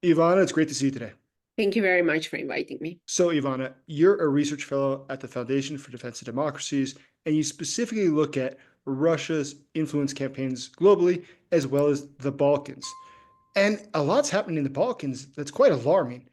Ivana, it's great to see you today. Thank you very much for inviting me. So, Ivana, you're a research fellow at the Foundation for Defense of Democracies, and you specifically look at Russia's influence campaigns globally, as well as the Balkans. And a lot's happening in the Balkans that's quite alarming.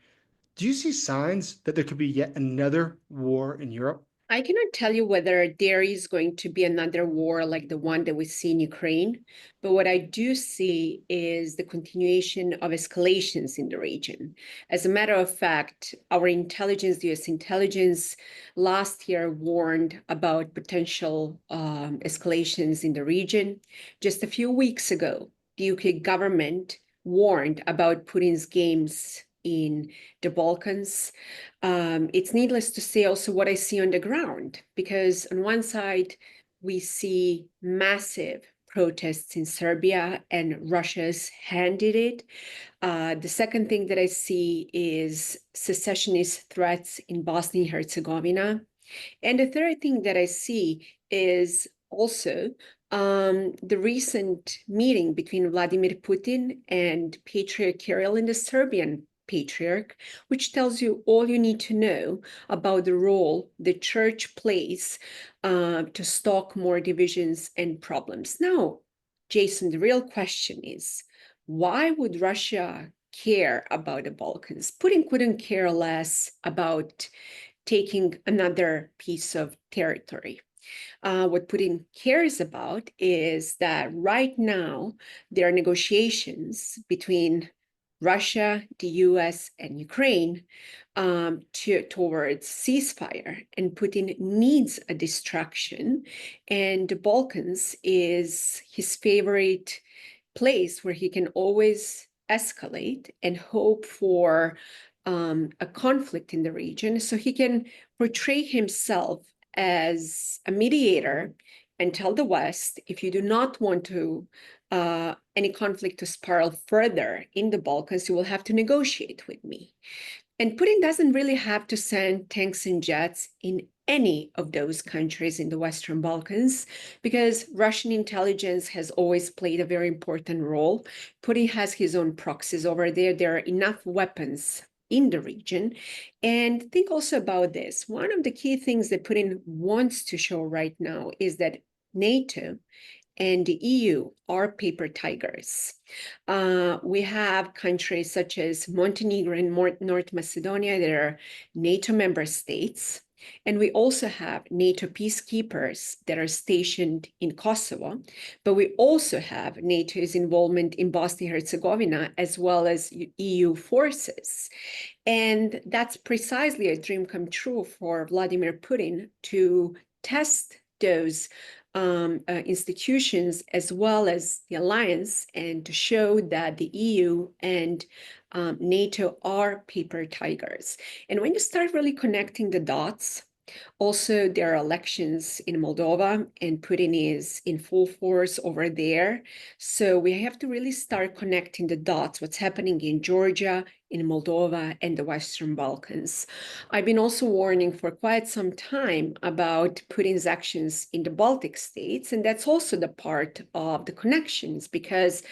Do you see signs that there could be yet another war in Europe? I cannot tell you whether there is going to be another war like the one that we see in Ukraine, but what I do see is the continuation of escalations in the region. As a matter of fact, our intelligence, the US intelligence, last year warned about potential escalations in the region. Just a few weeks ago, the UK government warned about Putin's games in the Balkans. It's needless to say also what I see on the ground, because on one side, we see massive protests in Serbia and Russia's handed it. The second thing that I see is secessionist threats in Bosnia and Herzegovina. And the third thing that I see is also the recent meeting between Vladimir Putin and Patriarch Kirill and the Serbian Patriarch, which tells you all you need to know about the role the church plays to stalk more divisions and problems. Now, Jason, the real question is, why would Russia care about the Balkans? Putin couldn't care less about taking another piece of territory. What Putin cares about is that right now there are negotiations between Russia, the US, and Ukraine towards ceasefire, and Putin needs a distraction, and the Balkans is his favorite place where he can always escalate and hope for a conflict in the region so he can portray himself as a mediator and tell the West, if you do not want to any conflict to spiral further in the Balkans, you will have to negotiate with me. And Putin doesn't really have to send tanks and jets in any of those countries in the Western Balkans, because Russian intelligence has always played a very important role. Putin has his own proxies over there. There are enough weapons in the region. And think also about this. One of the key things that Putin wants to show right now is that NATO and the EU are paper tigers. We have countries such as Montenegro and North Macedonia that are NATO member states. And we also have NATO peacekeepers that are stationed in Kosovo, but we also have NATO's involvement in Bosnia and Herzegovina, as well as EU forces. And that's precisely a dream come true for Vladimir Putin to test those institutions as well as the alliance, and to show that the EU and NATO are paper tigers. And when you start really connecting the dots, also there are elections in Moldova, and Putin is in full force over there. So we have to really start connecting the dots, what's happening in Georgia, in Moldova, and the Western Balkans. I've been also warning for quite some time about Putin's actions in the Baltic states, and that's also the part of the connections, because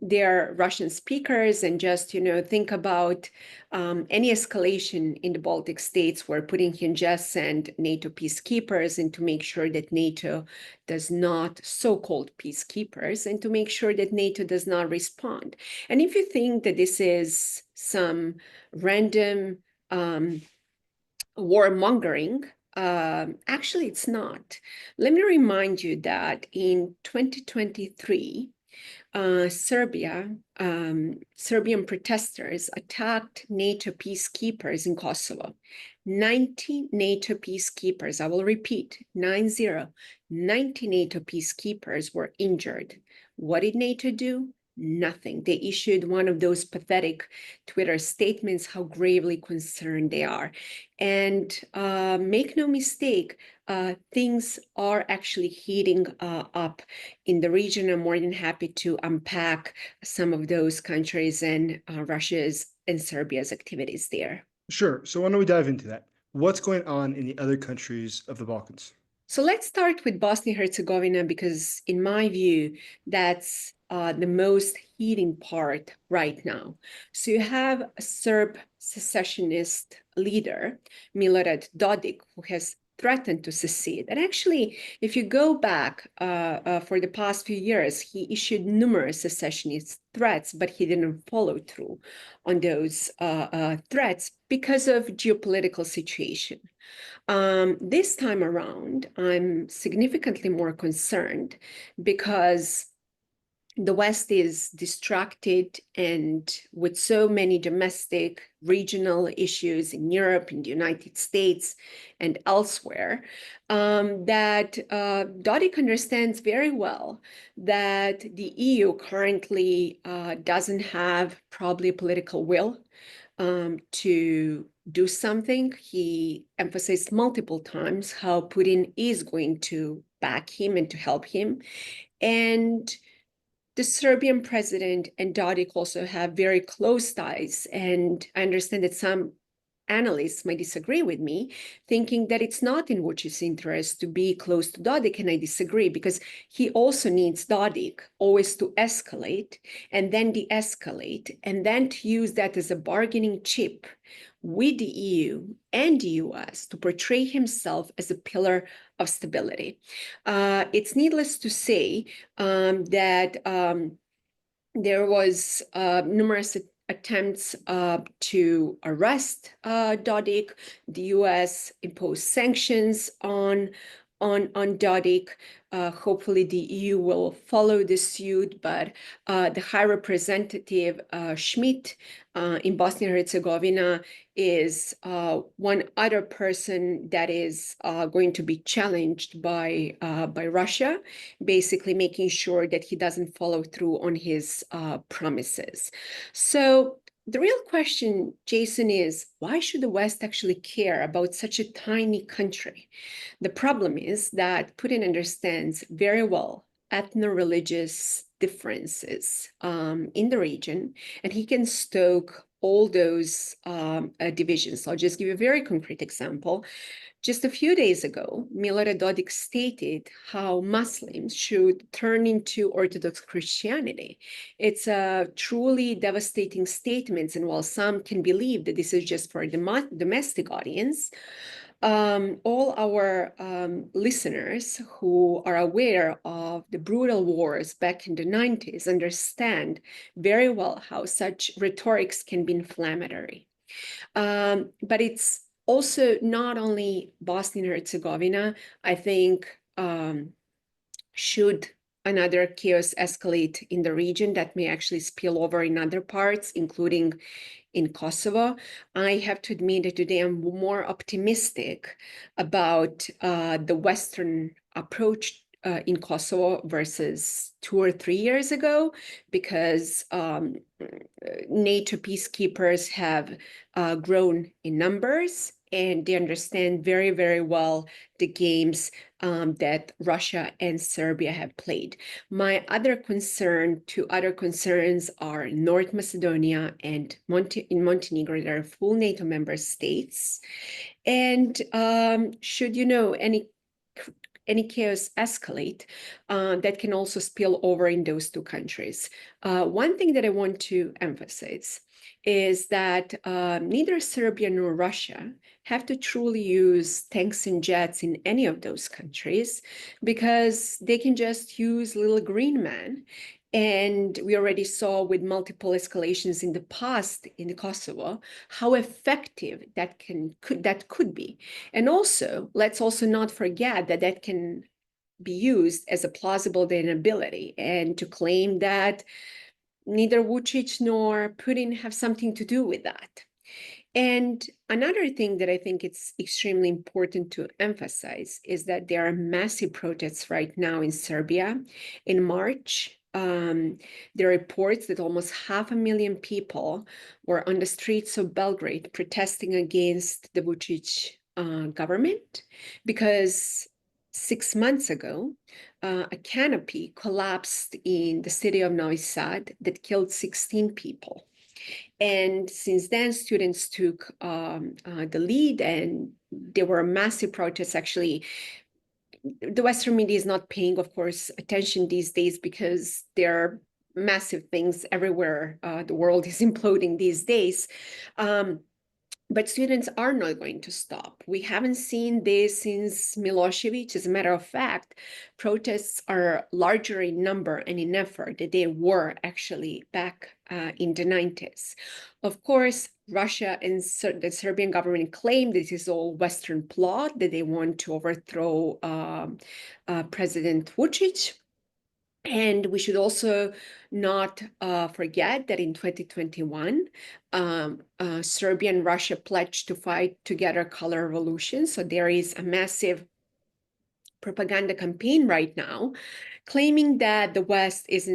they're Russian speakers, and just, think about any escalation in the Baltic states where Putin can just send NATO peacekeepers, and to make sure that NATO does not, so-called peacekeepers, and to make sure that NATO does not respond. And if you think that this is some random warmongering, actually it's not. Let me remind you that in 2023, Serbian protesters attacked NATO peacekeepers in Kosovo. 90 NATO peacekeepers, I will repeat, 90 NATO peacekeepers were injured. What did NATO do? Nothing. They issued one of those pathetic Twitter statements how gravely concerned they are. And make no mistake, things are actually heating up in the region. I'm more than happy to unpack some of those countries and Russia's and Serbia's activities there. Sure. So why don't we dive into that? What's going on in the other countries of the Balkans? So let's start with Bosnia-Herzegovina, because in my view, that's the most heating part right now. So you have a Serb secessionist leader, Milorad Dodik, who has threatened to secede. And actually, if you go back for the past few years, he issued numerous secessionist threats, but he didn't follow through on those threats because of geopolitical situation. This time around, I'm significantly more concerned because the West is distracted, and with so many domestic regional issues in Europe, in the United States, and elsewhere, that Dodik understands very well that the EU currently doesn't have probably political will to do something. He emphasized multiple times how Putin is going to back him and to help him. And the Serbian president and Dodik also have very close ties. And I understand that some analysts might disagree with me, thinking that it's not in Vucic's interest to be close to Dodik, and I disagree, because he also needs Dodik always to escalate and then de-escalate, and then to use that as a bargaining chip with the EU and the US to portray himself as a pillar of stability. It's needless to say that there was numerous attempts to arrest Dodik. The US imposed sanctions on Dodik. Hopefully the EU will follow the suit, but the High Representative Schmidt in Bosnia and Herzegovina is one other person that is going to be challenged by Russia, basically making sure that he doesn't follow through on his promises. So the real question, Jason, is why should the West actually care about such a tiny country? The problem is that Putin understands very well ethno-religious differences in the region, and he can stoke all those divisions. So I'll just give you a very concrete example. Just a few days ago, Milorad Dodik stated how Muslims should turn into Orthodox Christianity. It's a truly devastating statement, and while some can believe that this is just for a domestic audience, all our listeners who are aware of the brutal wars back in the 90s understand very well how such rhetorics can be inflammatory. But it's also not only Bosnia and Herzegovina. I think should another chaos escalate in the region, that may actually spill over in other parts, including in Kosovo, I have to admit that today I'm more optimistic about the Western approach in Kosovo versus 2 or 3 years ago, because NATO peacekeepers have grown in numbers, and they understand very, very well the games that Russia and Serbia have played. My other concerns are North Macedonia and in Montenegro. They are full NATO member states. And should any chaos escalate, that can also spill over in those two countries. One thing that I want to emphasize is that neither Serbia nor Russia have to truly use tanks and jets in any of those countries, because they can just use little green man. And we already saw with multiple escalations in the past in Kosovo how effective that could be. And also, let's also not forget that that can be used as a plausible deniability, and to claim that neither Vucic nor Putin have something to do with that. And another thing that I think it's extremely important to emphasize is that there are massive protests right now in Serbia. In March, there are reports that almost 500,000 people were on the streets of Belgrade protesting against the Vucic government, because 6 months ago, a canopy collapsed in the city of Novi Sad that killed 16 people. And since then, students took the lead, and there were massive protests actually the Western media is not paying, of course, attention these days because there are massive things everywhere. The world is imploding these days. But students are not going to stop. We haven't seen this since Milosevic. As a matter of fact, protests are larger in number and in effort than they were actually back in the 90s. Of course, Russia and the Serbian government claim this is all Western plot, that they want to overthrow President Vucic. And we should also not forget that in 2021, Serbia and Russia pledged to fight together color revolution. So there is a massive propaganda campaign right now claiming that the West is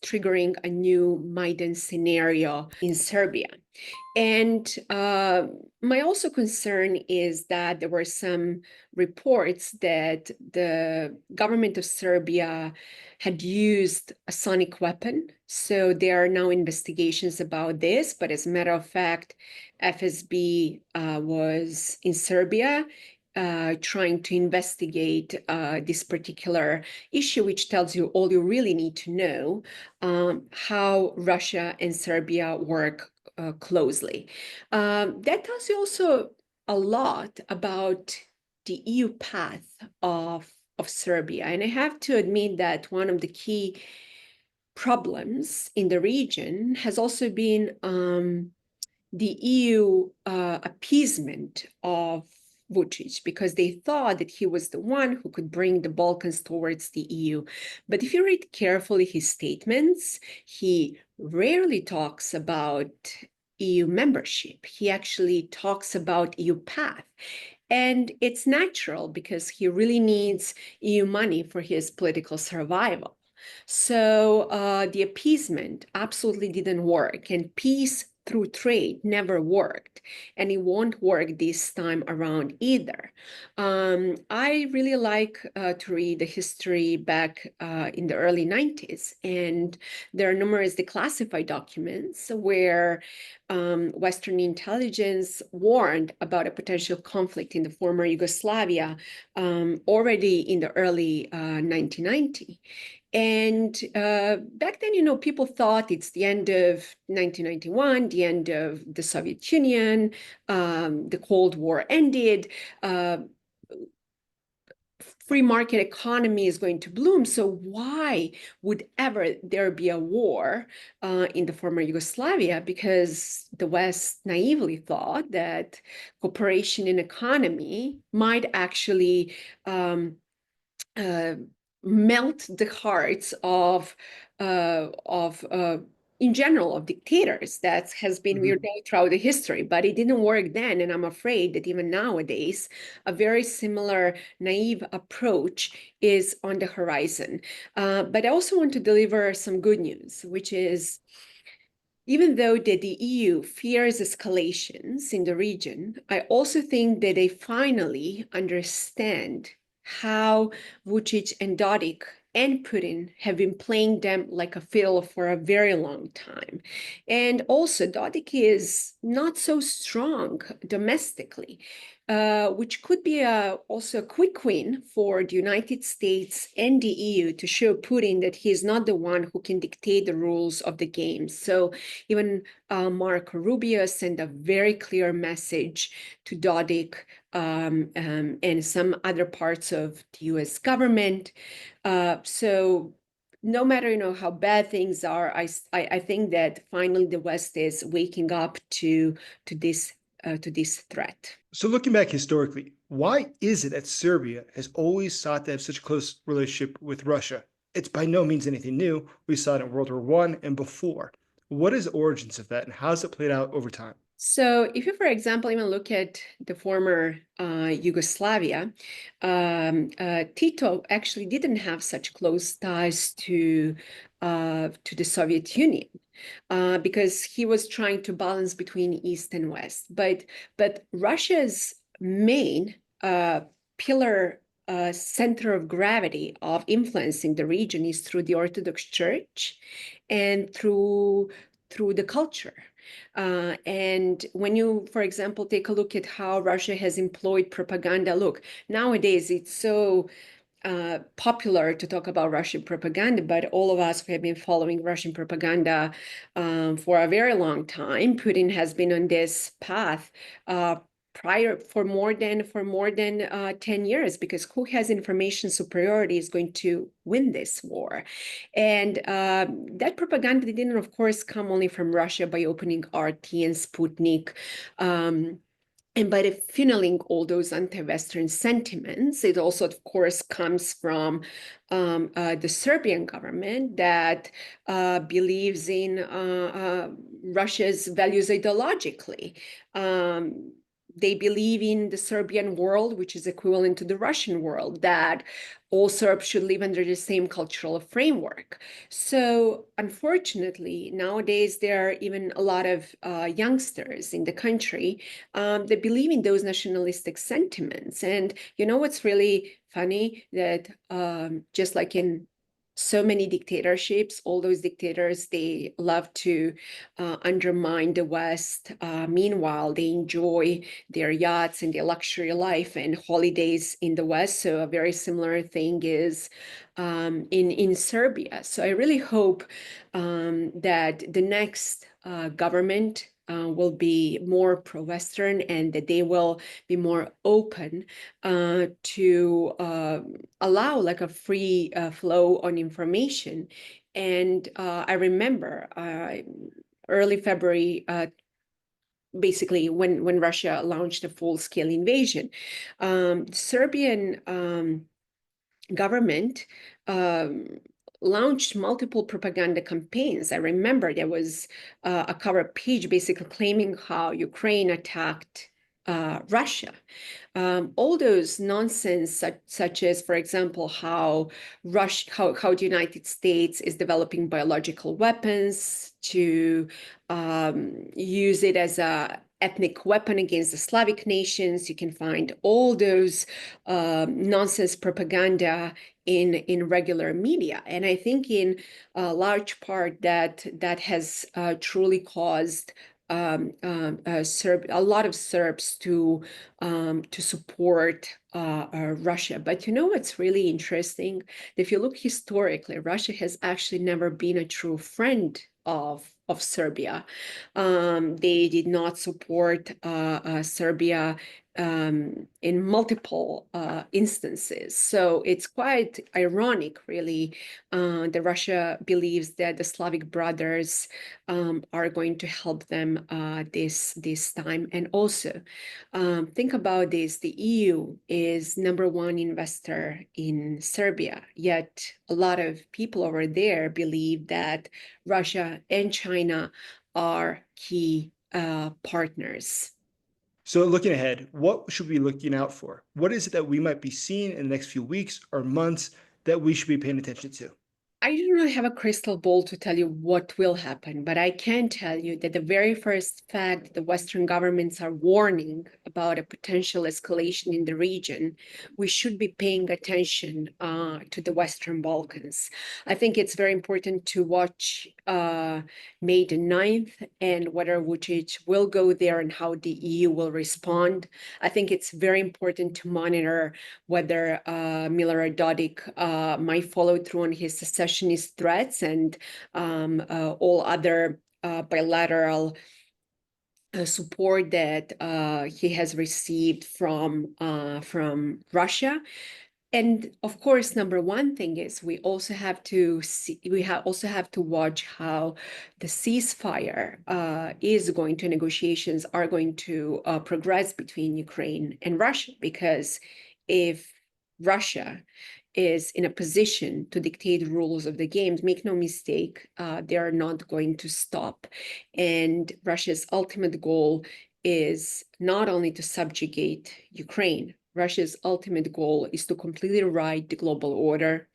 triggering a new Maidan scenario in Serbia. And my also concern is that there were some reports that the government of Serbia had used a sonic weapon. So there are now investigations about this. But as a matter of fact, FSB was in Serbia trying to investigate this particular issue, which tells you all you really need to know, how Russia and Serbia work closely. That tells you also a lot about the EU path of Serbia. And I have to admit that one of the key problems in the region has also been the EU appeasement of Vucic, because they thought that he was the one who could bring the Balkans towards the EU. But if you read carefully his statements, he rarely talks about EU membership. He actually talks about EU path. And it's natural because he really needs EU money for his political survival. So the appeasement absolutely didn't work, and peace through trade never worked, and it won't work this time around either. I really like to read the history back in the early 90s, and there are numerous declassified documents where Western intelligence warned about a potential conflict in the former Yugoslavia already in the early 1990s. And back then, people thought it's the end of 1991, the end of the Soviet Union, the Cold War ended, free market economy is going to bloom. So why would ever there be a war in the former Yugoslavia? Because the West naively thought that cooperation in economy might actually melt the hearts of in general of dictators. That has been weird throughout the history, but it didn't work then. And I'm afraid that even nowadays, a very similar naive approach is on the horizon. But I also want to deliver some good news, which is, even though that the EU fears escalations in the region, I also think that they finally understand how Vucic and Dodik and Putin have been playing them like a fiddle for a very long time. And also, Dodik is not so strong domestically, which could be also a quick win for the United States and the EU to show Putin that he is not the one who can dictate the rules of the game. So even Marco Rubio sent a very clear message to Dodik and some other parts of the US government. So no matter how bad things are, I think that finally the West is waking up to this threat. So looking back historically, why is it that Serbia has always sought to have such a close relationship with Russia? It's by no means anything new. We saw it in World War I and before. What is the origins of that, and how has it played out over time? So if you, for example, even look at the former Yugoslavia, Tito actually didn't have such close ties to the Soviet Union because he was trying to balance between East and West. But Russia's main pillar center of gravity of influence in the region is through the Orthodox Church and through the culture. And when you, for example, take a look at how Russia has employed propaganda, look, nowadays it's so popular to talk about Russian propaganda, but all of us who have been following Russian propaganda for a very long time, Putin has been on this path for more than 10 years, because who has information superiority is going to win this war. And that propaganda didn't, of course, come only from Russia by opening RT and Sputnik. And by funneling all those anti-Western sentiments, it also, of course, comes from the Serbian government that believes in Russia's values ideologically. They believe in the Serbian world, which is equivalent to the Russian world, that all Serbs should live under the same cultural framework. So unfortunately, nowadays, there are even a lot of youngsters in the country that believe in those nationalistic sentiments. And you know what's really funny? That just like in so many dictatorships, all those dictators, they love to undermine the West. Meanwhile, they enjoy their yachts and their luxury life and holidays in the West. So a very similar thing is in Serbia. So I really hope that the next government will be more pro-Western, and that they will be more open to allow like a free flow on information. And I remember early February, basically when Russia launched a full-scale invasion, Serbian government launched multiple propaganda campaigns. I remember there was a cover page basically claiming how Ukraine attacked Russia. All those nonsense, such as, for example, how the United States is developing biological weapons to use it as a ethnic weapon against the Slavic nations. You can find all those nonsense propaganda in regular media, and I think in a large part that has truly caused a lot of Serbs to support Russia. But you know what's really interesting? If you look historically, Russia has actually never been a true friend of Serbia. They did not support Serbia in multiple instances. So it's quite ironic, really, that Russia believes that the Slavic brothers are going to help them this time. And also, think about this: the EU is #1 investor in Serbia, yet a lot of people over there believe that Russia and China are key partners. So looking ahead, what should we be looking out for? What is it that we might be seeing in the next few weeks or months that we should be paying attention to? I do not have a crystal ball to tell you what will happen, but I can tell you that the very first fact the Western governments are warning about a potential escalation in the region, we should be paying attention to the Western Balkans. I think it's very important to watch May the 9th and whether Vučić will go there and how the EU will respond. I think it's very important to monitor whether Milorad Dodik might follow through on his secessionist threats and all other bilateral support that he has received from Russia. And of course, #1 thing is we also have to watch how the ceasefire negotiations are going to progress between Ukraine and Russia, because if Russia is in a position to dictate rules of the games, make no mistake, they are not going to stop. And Russia's ultimate goal is not only to subjugate Ukraine. Russia's ultimate goal is to completely rewrite the global order,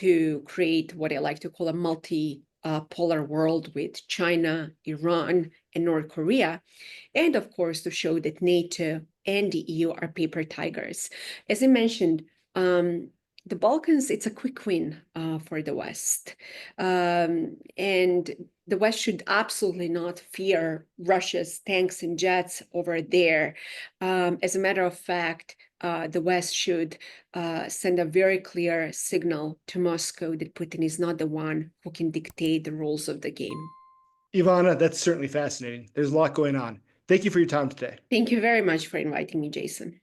to create what I like to call a multi-polar world with China, Iran, and North Korea, and of course to show that NATO and the EU are paper tigers. As I mentioned, the Balkans, it's a quick win for the West. And the West should absolutely not fear Russia's tanks and jets over there. As a matter of fact, the West should send a very clear signal to Moscow that Putin is not the one who can dictate the rules of the game. Ivana, that's certainly fascinating. There's a lot going on. Thank you for your time today. Thank you very much for inviting me, Jason.